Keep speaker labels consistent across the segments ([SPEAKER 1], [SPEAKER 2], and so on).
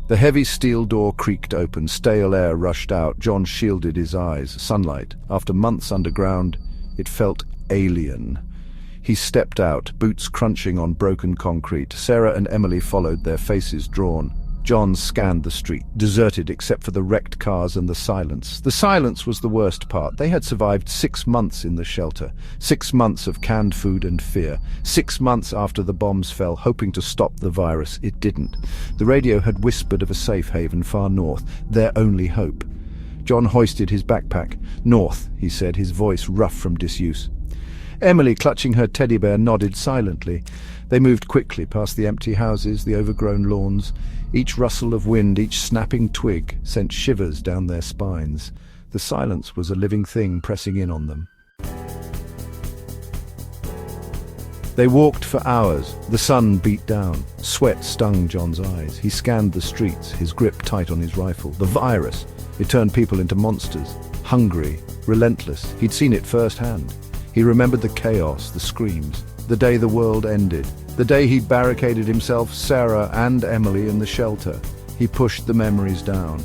[SPEAKER 1] The heavy steel door creaked open, stale air rushed out. John shielded his eyes. Sunlight. After months underground, it felt alien. He stepped out, boots crunching on broken concrete. Sarah and Emily followed, their faces drawn. John scanned the street, deserted except for the wrecked cars and the silence. The silence was the worst part. They had survived 6 months in the shelter. 6 months of canned food and fear. 6 months after the bombs fell, hoping to stop the virus. It didn't. The radio had whispered of a safe haven far north, their only hope. John hoisted his backpack. "North," he said, his voice rough from disuse. Emily, clutching her teddy bear, nodded silently. They moved quickly past the empty houses, the overgrown lawns. Each rustle of wind, each snapping twig sent shivers down their spines. The silence was a living thing pressing in on them. They walked for hours. The sun beat down. Sweat stung John's eyes. He scanned the streets, his grip tight on his rifle. The virus. It turned people into monsters. Hungry, relentless. He'd seen it firsthand. He remembered the chaos, the screams. The day the world ended. The day he'd barricaded himself, Sarah and Emily in the shelter. He pushed the memories down.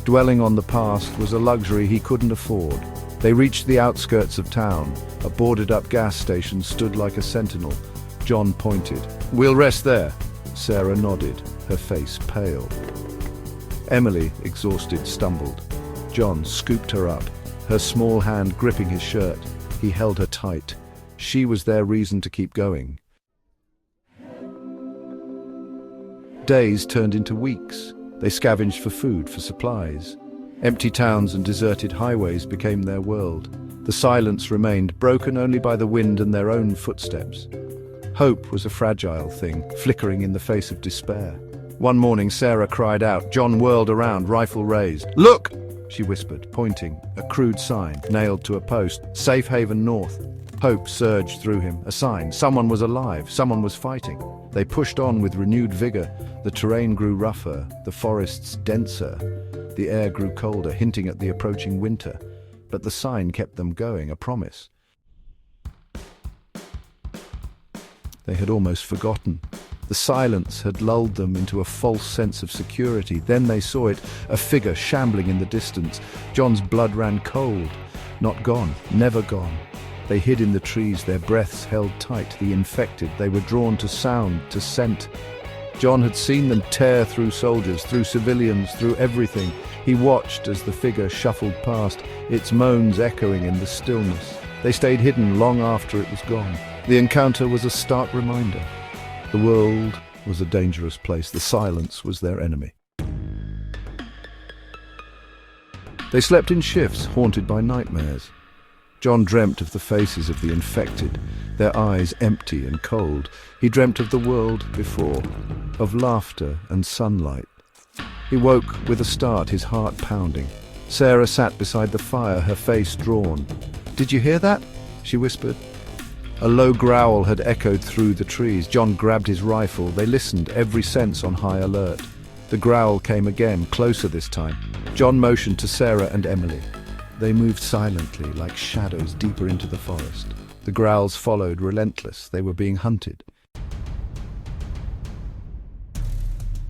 [SPEAKER 1] Dwelling on the past was a luxury he couldn't afford. They reached the outskirts of town. A boarded-up gas station stood like a sentinel. John pointed. "We'll rest there." Sarah nodded, her face pale. Emily, exhausted, stumbled. John scooped her up, her small hand gripping his shirt. He held her tight. She was their reason to keep going. Days turned into weeks. They scavenged for food, for supplies. Empty towns and deserted highways became their world. The silence remained, broken only by the wind and their own footsteps. Hope was a fragile thing, flickering in the face of despair. One morning, Sarah cried out. John whirled around, rifle raised. "Look!" she whispered, pointing, a crude sign nailed to a post. "Safe Haven North." Hope surged through him, a sign. Someone was alive, someone was fighting. They pushed on with renewed vigor. The terrain grew rougher, the forests denser. The air grew colder, hinting at the approaching winter. But the sign kept them going, a promise. They had almost forgotten. The silence had lulled them into a false sense of security. Then they saw it, a figure shambling in the distance. John's blood ran cold. Not gone, never gone. They hid in the trees, their breaths held tight. The infected, they were drawn to sound, to scent. John had seen them tear through soldiers, through civilians, through everything. He watched as the figure shuffled past, its moans echoing in the stillness. They stayed hidden long after it was gone. The encounter was a stark reminder. The world was a dangerous place. The silence was their enemy. They slept in shifts, haunted by nightmares. John dreamt of the faces of the infected, their eyes empty and cold. He dreamt of the world before, of laughter and sunlight. He woke with a start, his heart pounding. Sarah sat beside the fire, her face drawn. "Did you hear that?" she whispered. A low growl had echoed through the trees. John grabbed his rifle. They listened, every sense on high alert. The growl came again, closer this time. John motioned to Sarah and Emily. They moved silently, like shadows deeper into the forest. The growls followed, relentless. They were being hunted.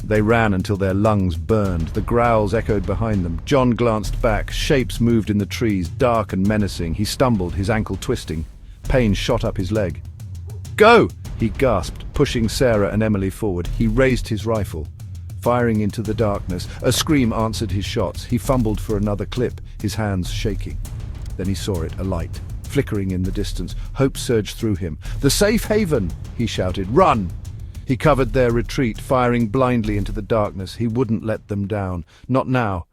[SPEAKER 1] They ran until their lungs burned. The growls echoed behind them. John glanced back. Shapes moved in the trees, dark and menacing. He stumbled, his ankle twisting. Pain shot up his leg. "Go!" he gasped, pushing Sarah and Emily forward. He raised his rifle, firing into the darkness. A scream answered his shots. He fumbled for another clip, his hands shaking. Then he saw it, a light, flickering in the distance. Hope surged through him. "The safe haven!" he shouted. "Run!" He covered their retreat, firing blindly into the darkness. He wouldn't let them down. Not now.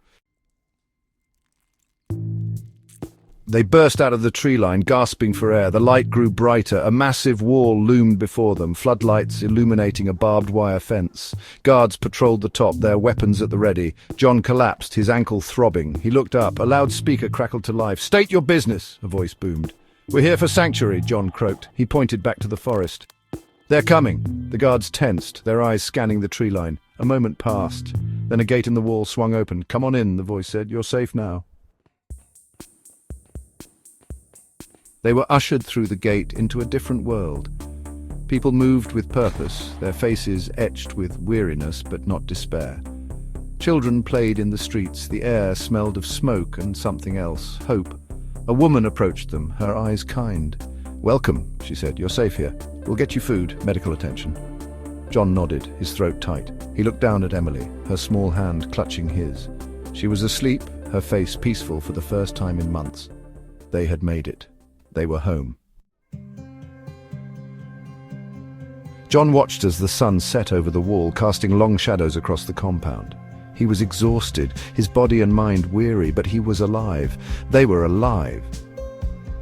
[SPEAKER 1] They burst out of the tree line, gasping for air. The light grew brighter. A massive wall loomed before them, floodlights illuminating a barbed wire fence. Guards patrolled the top, their weapons at the ready. John collapsed, his ankle throbbing. He looked up. A loudspeaker crackled to life. "State your business," a voice boomed. "We're here for sanctuary," John croaked. He pointed back to the forest. "They're coming." The guards tensed, their eyes scanning the tree line. A moment passed. Then a gate in the wall swung open. "Come on in," the voice said. "You're safe now." They were ushered through the gate into a different world. People moved with purpose, their faces etched with weariness but not despair. Children played in the streets. The air smelled of smoke and something else, hope. A woman approached them, her eyes kind. "Welcome," she said. "You're safe here. We'll get you food, medical attention." John nodded, his throat tight. He looked down at Emily, her small hand clutching his. She was asleep, her face peaceful for the first time in months. They had made it. They were home. John watched as the sun set over the wall, casting long shadows across the compound. He was exhausted, his body and mind weary, but he was alive. They were alive.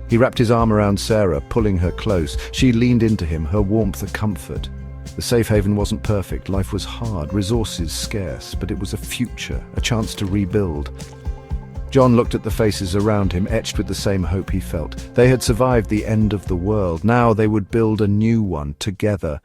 [SPEAKER 1] He wrapped his arm around Sarah, pulling her close. She leaned into him, her warmth a comfort. The safe haven wasn't perfect, life was hard, resources scarce, but it was a future, a chance to rebuild. John looked at the faces around him, etched with the same hope he felt. They had survived the end of the world. Now they would build a new one, together.